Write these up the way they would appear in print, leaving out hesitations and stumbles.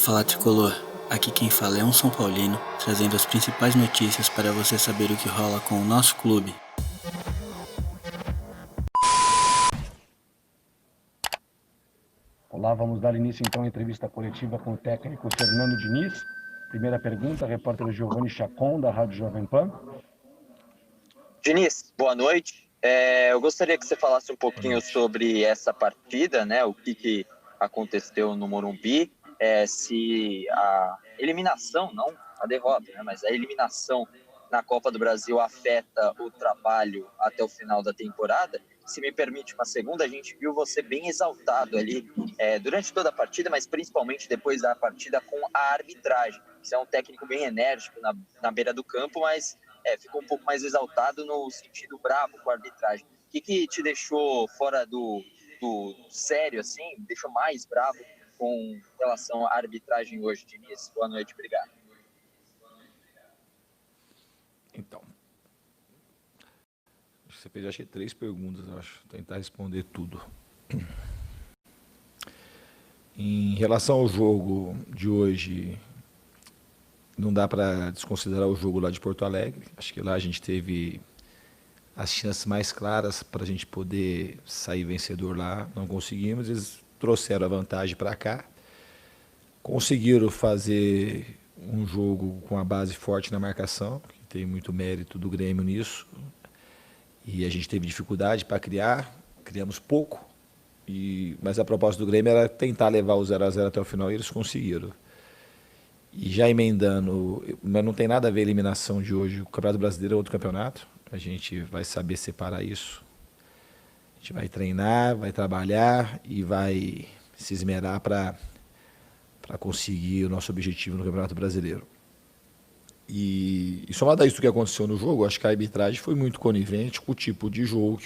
Fala Tricolor, aqui quem fala é um São Paulino, trazendo as principais notícias para você saber o que rola com o nosso clube. Olá, vamos dar início então à entrevista coletiva com o técnico Fernando Diniz. Primeira pergunta, repórter Giovanni Chacon, da Rádio Jovem Pan. Diniz, boa noite. Eu gostaria que você falasse um pouquinho sobre essa partida, né? O que aconteceu no Morumbi, se a eliminação, não a derrota, né? Mas a eliminação na Copa do Brasil afeta o trabalho até o final da temporada. Se me permite uma segunda, a gente viu você bem exaltado ali durante toda a partida, mas principalmente depois da partida com a arbitragem. Você é um técnico bem enérgico na beira do campo, mas ficou um pouco mais exaltado no sentido bravo com a arbitragem. O que te deixou fora do sério, assim, deixou mais bravo com relação à arbitragem hoje, Diniz? Boa noite, obrigado. Então, você fez acho que 3 perguntas, acho, tentar responder tudo. Em relação ao jogo de hoje, não dá para desconsiderar o jogo lá de Porto Alegre. Acho que lá a gente teve as chances mais claras para a gente poder sair vencedor lá. Não conseguimos, eles trouxeram a vantagem para cá. Conseguiram fazer um jogo com a base forte na marcação, que tem muito mérito do Grêmio nisso. E a gente teve dificuldade para criar, criamos pouco. Mas a proposta do Grêmio era tentar levar o 0-0 até o final e eles conseguiram. E já emendando, mas não tem nada a ver a eliminação de hoje. O Campeonato Brasileiro é outro campeonato. A gente vai saber separar isso. A gente vai treinar, vai trabalhar e vai se esmerar para conseguir o nosso objetivo no Campeonato Brasileiro. E somado a isso que aconteceu no jogo, acho que a arbitragem foi muito conivente com o tipo de jogo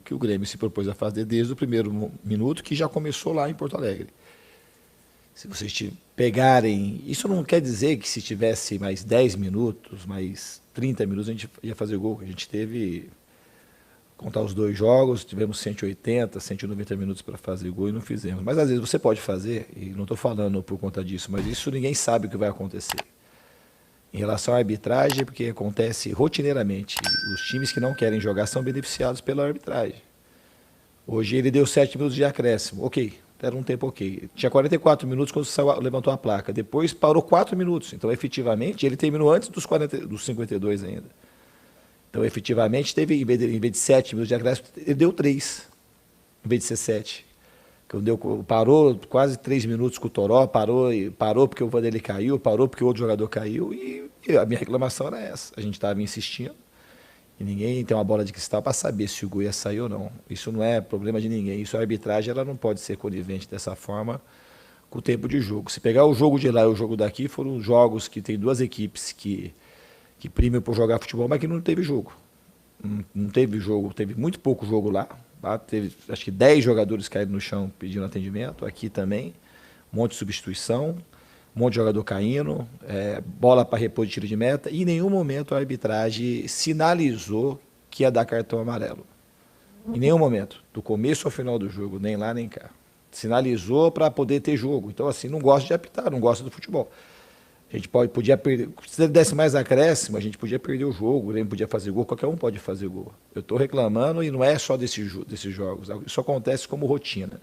que o Grêmio se propôs a fazer desde o primeiro minuto, que já começou lá em Porto Alegre. Se vocês pegarem... Isso não quer dizer que se tivesse mais 10 minutos, mais 30 minutos, a gente ia fazer gol. A gente teve, contar os 2 jogos, tivemos 180, 190 minutos para fazer gol e não fizemos. Mas às vezes você pode fazer, e não estou falando por conta disso, mas isso ninguém sabe o que vai acontecer. Em relação à arbitragem, porque acontece rotineiramente. Os times que não querem jogar são beneficiados pela arbitragem. Hoje ele deu 7 minutos de acréscimo. Ok, era um tempo ok. Tinha 44 minutos quando levantou a placa. Depois parou 4 minutos. Então, efetivamente, ele terminou antes dos 52 ainda. Então, efetivamente, teve, em vez de 7 minutos de acréscimo, ele deu 3, em vez de ser 7. Parou quase 3 minutos com o Toró, parou porque o Vanderlei caiu, parou porque o outro jogador caiu, e a minha reclamação era essa. A gente estava insistindo, e ninguém tem uma bola de cristal para saber se o gol ia sair ou não. Isso não é problema de ninguém. Isso, a arbitragem ela não pode ser conivente dessa forma com o tempo de jogo. Se pegar o jogo de lá e o jogo daqui, foram jogos que tem 2 equipes que primam por jogar futebol, mas que não teve jogo. Não teve jogo, teve muito pouco jogo lá. Teve, acho que 10 jogadores caíram no chão pedindo atendimento, aqui também, um monte de substituição, um monte de jogador caindo, bola para repor de tiro de meta, e em nenhum momento a arbitragem sinalizou que ia dar cartão amarelo. Em nenhum momento, do começo ao final do jogo, nem lá nem cá. Sinalizou para poder ter jogo. Então, assim, não gosta de apitar, não gosta do futebol. A gente podia perder, se ele desse mais acréscimo, a gente podia perder o jogo, o Grêmio podia fazer gol, qualquer um pode fazer gol. Eu estou reclamando e não é só desses jogos, isso acontece como rotina.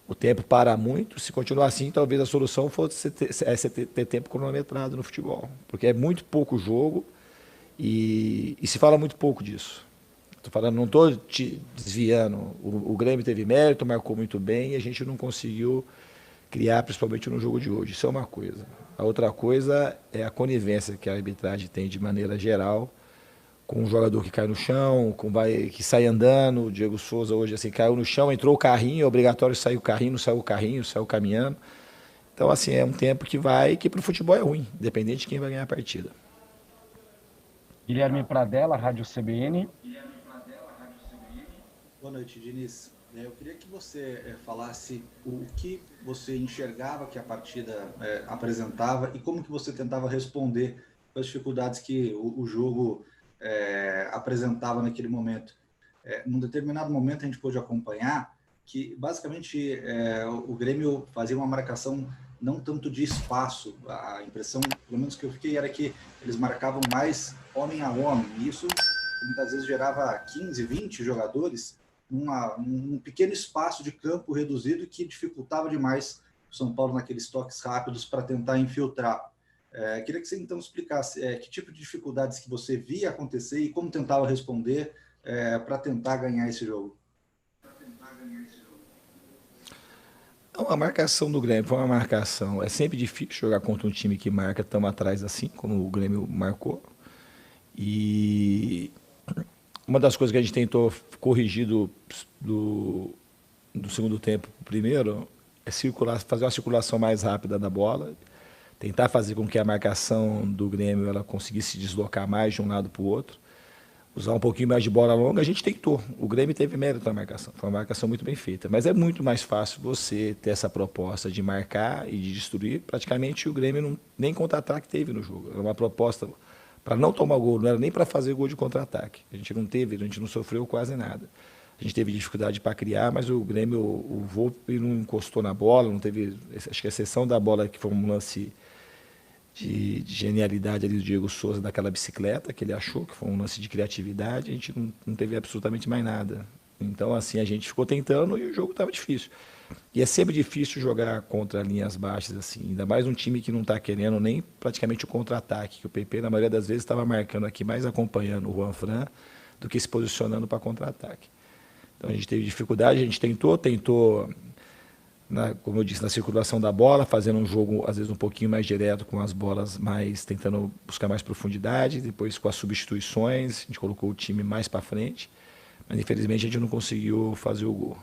O tempo para muito, se continuar assim, talvez a solução fosse ter tempo cronometrado no futebol, porque é muito pouco jogo e se fala muito pouco disso. Estou falando, não estou te desviando, o Grêmio teve mérito, marcou muito bem e a gente não conseguiu criar, principalmente no jogo de hoje. Isso é uma coisa. A outra coisa é a conivência que a arbitragem tem de maneira geral com um jogador que cai no chão, que sai andando. O Diego Souza hoje assim, caiu no chão, entrou o carrinho, é obrigatório sair o carrinho, não saiu o carrinho, saiu caminhando. Então, assim, é um tempo que para o futebol é ruim, independente de quem vai ganhar a partida. Guilherme Pradella, Rádio CBN. Boa noite, Diniz. Eu queria que você falasse o que você enxergava que a partida apresentava e como que você tentava responder às dificuldades que o jogo apresentava naquele momento. Num determinado momento a gente pôde acompanhar que basicamente o Grêmio fazia uma marcação não tanto de espaço. A impressão, pelo menos que eu fiquei, era que eles marcavam mais homem a homem, e isso muitas vezes gerava 15, 20 jogadores num pequeno espaço de campo reduzido que dificultava demais o São Paulo naqueles toques rápidos para tentar infiltrar. Queria que você então explicasse que tipo de dificuldades que você via acontecer e como tentava responder para tentar ganhar esse jogo. A marcação do Grêmio foi uma marcação. É sempre difícil jogar contra um time que marca tão atrás assim, como o Grêmio marcou. E uma das coisas que a gente tentou corrigir do segundo tempo primeiro é fazer uma circulação mais rápida da bola, tentar fazer com que a marcação do Grêmio ela conseguisse se deslocar mais de um lado para o outro, usar um pouquinho mais de bola longa. A gente tentou. O Grêmio teve mérito na marcação. Foi uma marcação muito bem feita. Mas é muito mais fácil você ter essa proposta de marcar e de destruir. Praticamente o Grêmio nem contra-ataque teve no jogo. Era uma proposta para não tomar gol, não era nem para fazer gol de contra-ataque. A gente não sofreu quase nada. A gente teve dificuldade para criar, mas o Grêmio, o Volpi não encostou na bola, não teve, acho que a exceção da bola que foi um lance de genialidade ali do Diego Souza, daquela bicicleta que ele achou, que foi um lance de criatividade, a gente não teve absolutamente mais nada. Então, assim, a gente ficou tentando e o jogo estava difícil. E é sempre difícil jogar contra linhas baixas, assim, ainda mais um time que não está querendo nem praticamente o contra-ataque, que o PP, na maioria das vezes, estava marcando aqui, mais acompanhando o Juan Fran do que se posicionando para contra-ataque. Então, a gente teve dificuldade, a gente tentou, como eu disse, na circulação da bola, fazendo um jogo, às vezes, um pouquinho mais direto, com as bolas mais, tentando buscar mais profundidade, depois com as substituições, a gente colocou o time mais para frente, mas, infelizmente, a gente não conseguiu fazer o gol.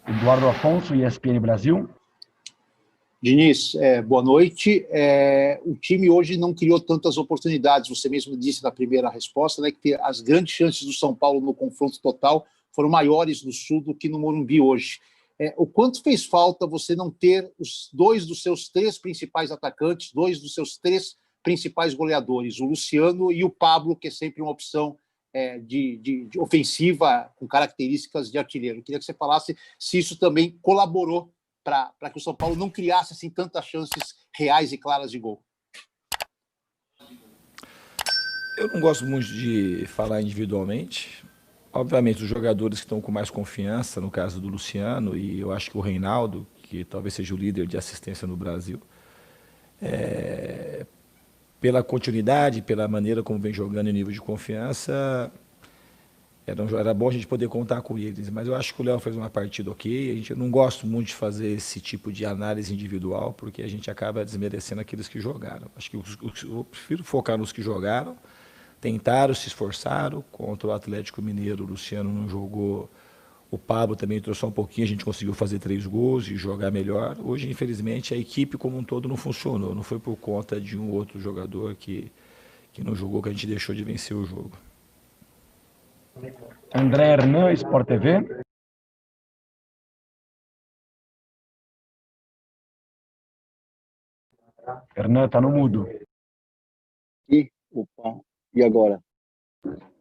Eduardo Afonso, ESPN Brasil. Diniz, boa noite. O time hoje não criou tantas oportunidades. Você mesmo disse na primeira resposta, né, que as grandes chances do São Paulo no confronto total foram maiores no Sul do que no Morumbi hoje. O quanto fez falta você não ter os dois dos seus três principais atacantes, dois dos seus três principais goleadores, o Luciano e o Pablo, que é sempre uma opção de ofensiva com características de artilheiro. Eu queria que você falasse se isso também colaborou para que o São Paulo não criasse assim, tantas chances reais e claras de gol. Eu não gosto muito de falar individualmente. Obviamente, os jogadores que estão com mais confiança, no caso do Luciano, e eu acho que o Reinaldo, que talvez seja o líder de assistência no Brasil, pela continuidade, pela maneira como vem jogando em nível de confiança, era bom a gente poder contar com eles. Mas eu acho que o Léo fez uma partida ok. Eu não gosto muito de fazer esse tipo de análise individual, porque a gente acaba desmerecendo aqueles que jogaram. Acho que eu prefiro focar nos que jogaram, tentaram, se esforçaram. Contra o Atlético Mineiro, o Luciano não jogou. O Pablo também trouxe um pouquinho, a gente conseguiu fazer 3 gols e jogar melhor. Hoje, infelizmente, a equipe como um todo não funcionou. Não foi por conta de um outro jogador que não jogou que a gente deixou de vencer o jogo. André Hernan, Sport TV. Hernan, tá no mudo. Opa, e agora?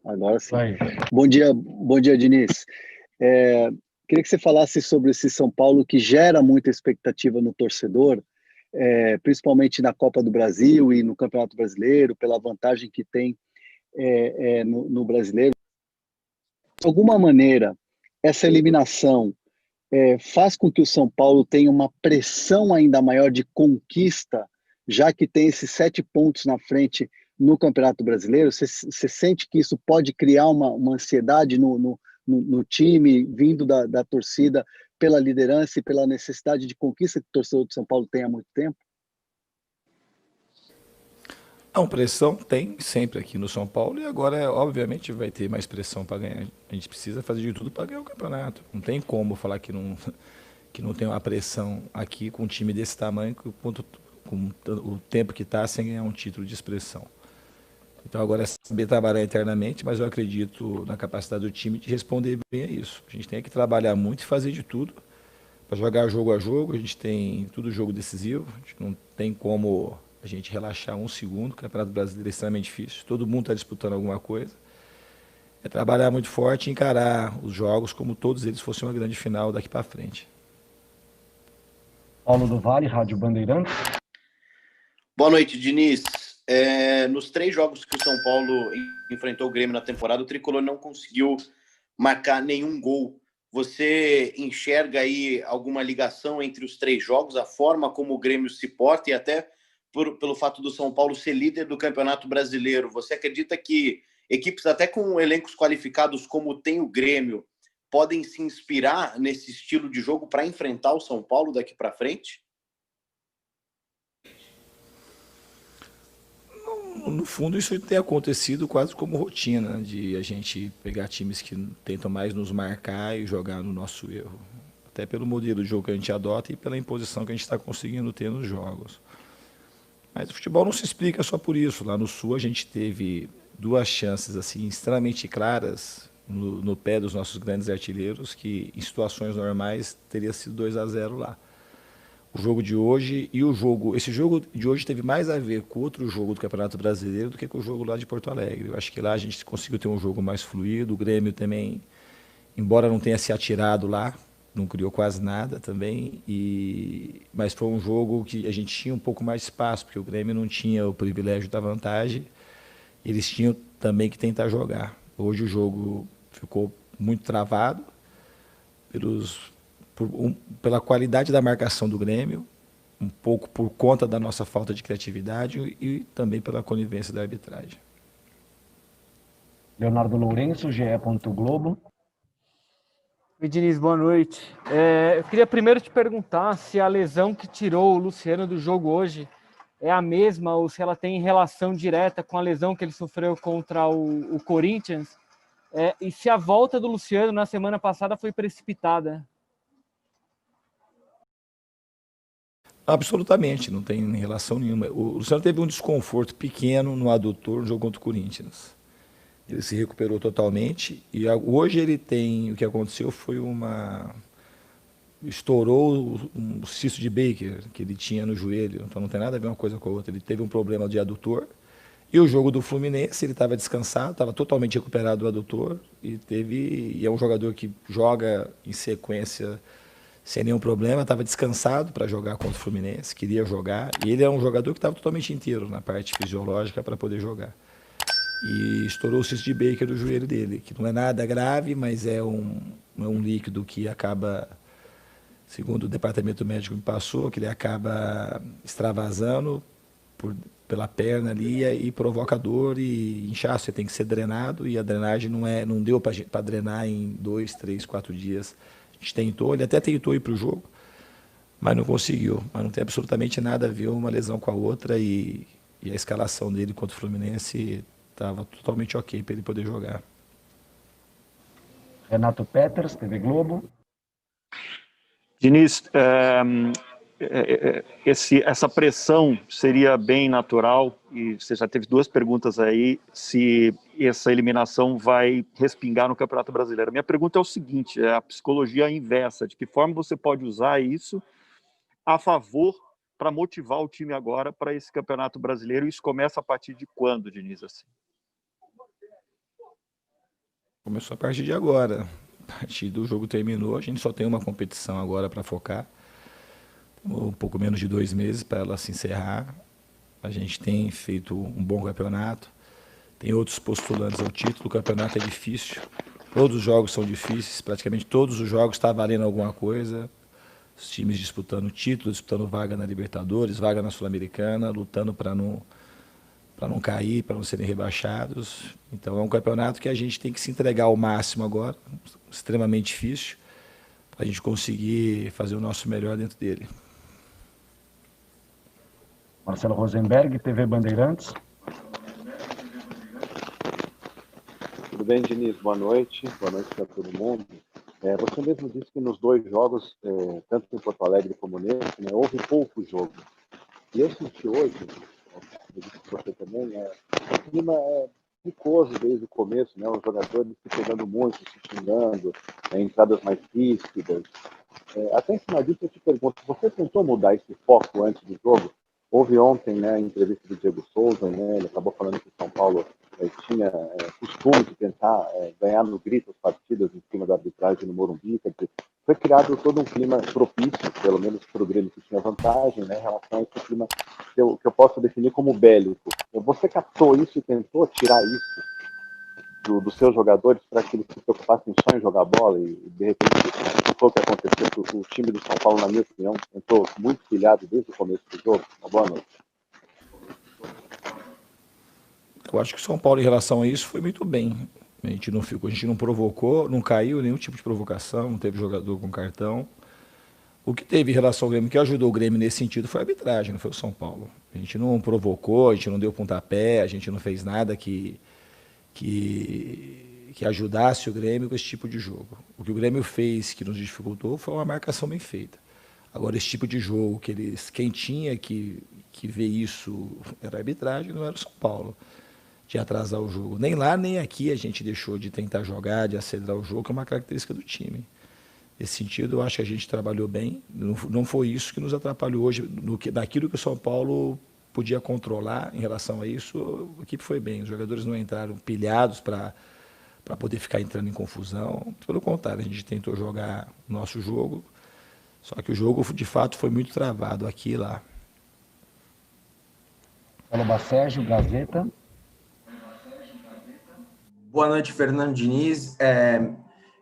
Agora sim. Vai. Bom dia, Diniz. Queria que você falasse sobre esse São Paulo que gera muita expectativa no torcedor, principalmente na Copa do Brasil e no Campeonato Brasileiro, pela vantagem que tem no Brasileiro. De alguma maneira, essa eliminação faz com que o São Paulo tenha uma pressão ainda maior de conquista, já que tem esses 7 pontos na frente no Campeonato Brasileiro. Você sente que isso pode criar uma ansiedade no time, vindo da torcida, pela liderança e pela necessidade de conquista que o torcedor de São Paulo tem há muito tempo? Não, pressão tem sempre aqui no São Paulo e agora, obviamente, vai ter mais pressão para ganhar. A gente precisa fazer de tudo para ganhar o campeonato. Não tem como falar que não tem uma pressão aqui com um time desse tamanho, com o tempo que está, sem ganhar um título de expressão. Então agora é saber trabalhar internamente, mas eu acredito na capacidade do time de responder bem a isso. A gente tem que trabalhar muito e fazer de tudo para jogar jogo a jogo. A gente tem tudo jogo decisivo, a gente não tem como a gente relaxar um segundo. O Campeonato Brasileiro é extremamente difícil, todo mundo está disputando alguma coisa. É trabalhar muito forte e encarar os jogos como todos eles fossem uma grande final daqui para frente. Paulo do Vale, Rádio Bandeirantes. Boa noite, Diniz. Nos 3 jogos que o São Paulo enfrentou o Grêmio na temporada, o Tricolor não conseguiu marcar nenhum gol. Você enxerga aí alguma ligação entre os 3 jogos, a forma como o Grêmio se porta e até pelo fato do São Paulo ser líder do Campeonato Brasileiro? Você acredita que equipes até com elencos qualificados como tem o Grêmio podem se inspirar nesse estilo de jogo para enfrentar o São Paulo daqui para frente? No fundo, isso tem acontecido quase como rotina, de a gente pegar times que tentam mais nos marcar e jogar no nosso erro. Até pelo modelo de jogo que a gente adota e pela imposição que a gente está conseguindo ter nos jogos. Mas o futebol não se explica só por isso. Lá no Sul a gente teve 2 chances assim extremamente claras no pé dos nossos grandes artilheiros, que em situações normais teria sido 2-0 lá. O jogo de hoje esse jogo de hoje teve mais a ver com outro jogo do Campeonato Brasileiro do que com o jogo lá de Porto Alegre. Eu acho que lá a gente conseguiu ter um jogo mais fluido. O Grêmio também, embora não tenha se atirado lá, não criou quase nada também, mas foi um jogo que a gente tinha um pouco mais de espaço, porque o Grêmio não tinha o privilégio da vantagem, eles tinham também que tentar jogar. Hoje o jogo ficou muito travado pela qualidade da marcação do Grêmio, um pouco por conta da nossa falta de criatividade e também pela conivência da arbitragem. Leonardo Lourenço, GE. Globo. Oi, Diniz, boa noite. Eu queria primeiro te perguntar se a lesão que tirou o Luciano do jogo hoje é a mesma ou se ela tem relação direta com a lesão que ele sofreu contra o Corinthians, e se a volta do Luciano na semana passada foi precipitada. Absolutamente, não tem relação nenhuma. O Luciano teve um desconforto pequeno no adutor no jogo contra o Corinthians. Ele se recuperou totalmente e hoje ele tem, o que aconteceu foi estourou um cisto de Baker que ele tinha no joelho, então não tem nada a ver uma coisa com a outra. Ele teve um problema de adutor e o jogo do Fluminense ele estava descansado, estava totalmente recuperado do adutor e é um jogador que joga em sequência sem nenhum problema, estava descansado para jogar contra o Fluminense, queria jogar e ele é um jogador que estava totalmente inteiro na parte fisiológica para poder jogar. E estourou o cisto de Baker do joelho dele, que não é nada grave, mas é um líquido que acaba, segundo o departamento médico me passou, que ele acaba extravasando pela perna ali e provoca dor e inchaço. Você tem que ser drenado e a drenagem não deu para drenar em 2, 3, 4 dias. A gente tentou, ele até tentou ir para o jogo, mas não conseguiu. Mas não tem absolutamente nada a ver uma lesão com a outra e a escalação dele contra o Fluminense estava totalmente ok para ele poder jogar. Renato Peters, TV Globo. Diniz, essa pressão seria bem natural, e você já teve 2 perguntas aí, se essa eliminação vai respingar no Campeonato Brasileiro. Minha pergunta é o seguinte, é a psicologia inversa, de que forma você pode usar isso a favor para motivar o time agora para esse Campeonato Brasileiro, e isso começa a partir de quando, Diniz? Assim? Começou a partir de agora. A partir do jogo terminou, a gente só tem uma competição agora para focar. Um pouco menos de 2 meses para ela se encerrar. A gente tem feito um bom campeonato. Tem outros postulantes ao título. O campeonato é difícil. Todos os jogos são difíceis. Praticamente todos os jogos está valendo alguma coisa. Os times disputando título, disputando vaga na Libertadores, vaga na Sul-Americana, lutando para não cair, para não serem rebaixados. Então é um campeonato que a gente tem que se entregar ao máximo agora, extremamente difícil, para a gente conseguir fazer o nosso melhor dentro dele. Marcelo Rosenberg, TV Bandeirantes. Tudo bem, Diniz? Boa noite para todo mundo. Você mesmo disse que nos 2 jogos, tanto em Porto Alegre como nesse, houve pouco jogo. E eu senti hoje, eu disse que você também, o clima é picoso desde o começo, os jogadores se pegando muito, se xingando, entradas mais ríspidas. Até em cima disso eu te pergunto, você tentou mudar esse foco antes do jogo? Houve ontem, né, a entrevista do Diego Souza, né, ele acabou falando que o São Paulo tinha costume de tentar ganhar no grito as partidas em cima da arbitragem no Morumbi. Quer dizer, foi criado todo um clima propício, pelo menos para o Grêmio que tinha vantagem, né, em relação a esse clima que eu posso definir como bélico. Você captou isso e tentou tirar isso dos seus jogadores para que eles se preocupassem só em jogar bola e de repente, não foi o que aconteceu. O time do São Paulo, na minha opinião, entrou muito pilhado desde o começo do jogo. Uma boa noite. Eu acho que o São Paulo, em relação a isso, foi muito bem. A gente não provocou, não caiu nenhum tipo de provocação, não teve jogador com cartão. O que teve em relação ao Grêmio, que ajudou o Grêmio nesse sentido, foi a arbitragem, não foi o São Paulo. A gente não provocou, a gente não deu pontapé, a gente não fez nada que ajudasse o Grêmio com esse tipo de jogo. O que o Grêmio fez, que nos dificultou, foi uma marcação bem feita. Agora, esse tipo de jogo, quem tinha que ver isso era a arbitragem, não era o São Paulo, de atrasar o jogo. Nem lá, nem aqui a gente deixou de tentar jogar, de acelerar o jogo, que é uma característica do time. Nesse sentido, eu acho que a gente trabalhou bem. Não foi isso que nos atrapalhou hoje. Naquilo que o São Paulo podia controlar em relação a isso, a equipe foi bem. Os jogadores não entraram pilhados para poder ficar entrando em confusão. Pelo contrário, a gente tentou jogar o nosso jogo, só que o jogo, de fato, foi muito travado aqui e lá. Alô, Sérgio, Gazeta. Boa noite, Fernando Diniz.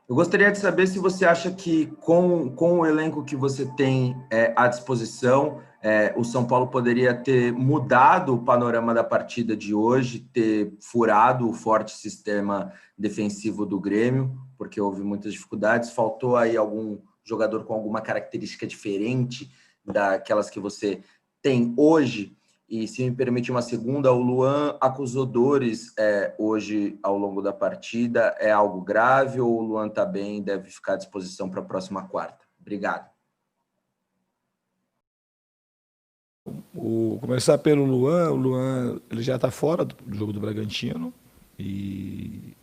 Eu gostaria de saber se você acha que com o elenco que você tem à disposição, o São Paulo poderia ter mudado o panorama da partida de hoje, ter furado o forte sistema defensivo do Grêmio, porque houve muitas dificuldades. Faltou aí algum jogador com alguma característica diferente daquelas que você tem hoje? E, se me permite uma segunda, o Luan acusou dores hoje ao longo da partida. É algo grave ou o Luan está bem e deve ficar à disposição para a próxima quarta? Obrigado. Começar pelo Luan. O Luan ele já está fora do jogo do Bragantino. E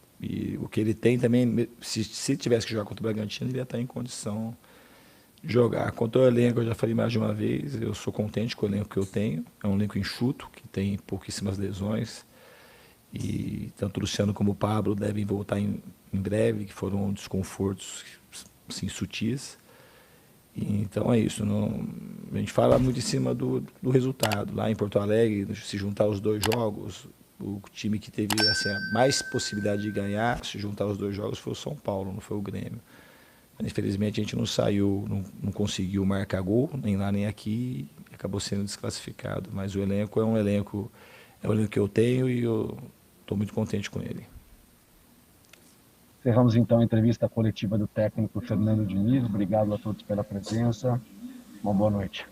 o que ele tem também, se tivesse que jogar contra o Bragantino, ele ia estar em condição jogar. Quanto ao elenco, eu já falei mais de uma vez, eu sou contente com o elenco que eu tenho. É um elenco enxuto, que tem pouquíssimas lesões. E tanto o Luciano como o Pablo devem voltar em breve, que foram desconfortos assim, sutis. E, então é isso. A gente fala muito em cima do resultado. Lá em Porto Alegre, se juntar os dois jogos, o time que teve assim, a mais possibilidade de ganhar, se juntar os dois jogos, foi o São Paulo, não foi o Grêmio. Infelizmente a gente não saiu, não conseguiu marcar gol, nem lá nem aqui, acabou sendo desclassificado. Mas o elenco é um elenco que eu tenho e eu estou muito contente com ele. Encerramos então a entrevista coletiva do técnico Fernando Diniz. Obrigado a todos pela presença. Uma boa noite.